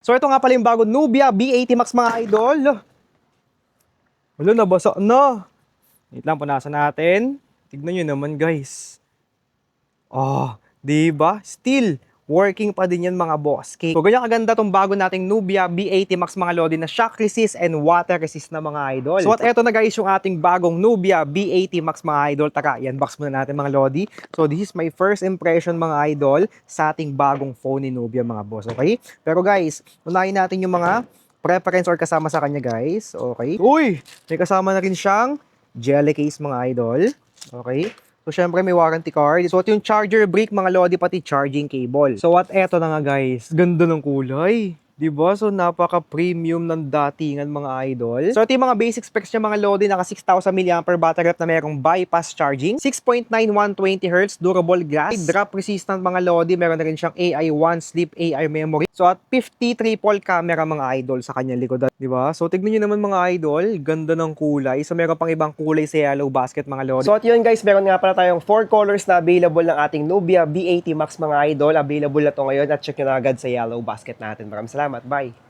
So ito nga pala yung bago Nubia B80 Max mga idol. Wala, nabasa na. Wait lang, punasan natin. Tignan nyo naman guys. Oh, di ba? Still working pa din yan mga boss. Okay. So ganyan kaganda tong bago nating Nubia B80 Max mga lodi na shock resist and water resist na mga idol. So at eto na guys yung ating bagong Nubia B80 Max mga idol. Taka, i-unbox muna natin mga lodi. So this is my first impression mga idol sa ating bagong phone ni Nubia mga boss. Okay? Pero guys, unahin natin yung mga preference or kasama sa kanya guys. Okay? Uy! May kasama na rin siyang jelly case mga idol. Okay? So, syempre may warranty card. So, ito yung charger brick, mga lodi, pati charging cable. So, at eto na nga guys, ganda ng kulay. Diba? So, napaka-premium ng datingan mga idol. So, ito yung mga basic specs niya mga lodi, naka 6,000 mAh battery na merong bypass charging, 6.9120Hz durable glass, drop resistant mga lodi, meron na rin siyang AI1 sleep AI memory. So, at 50 triple camera mga idol sa kanyang likod. Diba? So, tignan nyo naman mga idol, ganda ng kulay. So, meron pang ibang kulay sa yellow basket mga lodi. So, at yun guys, meron nga pala tayong 4 colors na available ng ating Nubia B80 Max mga idol. Available na to ngayon at check nyo na agad sa yellow basket natin. Maraming salamat. Bye!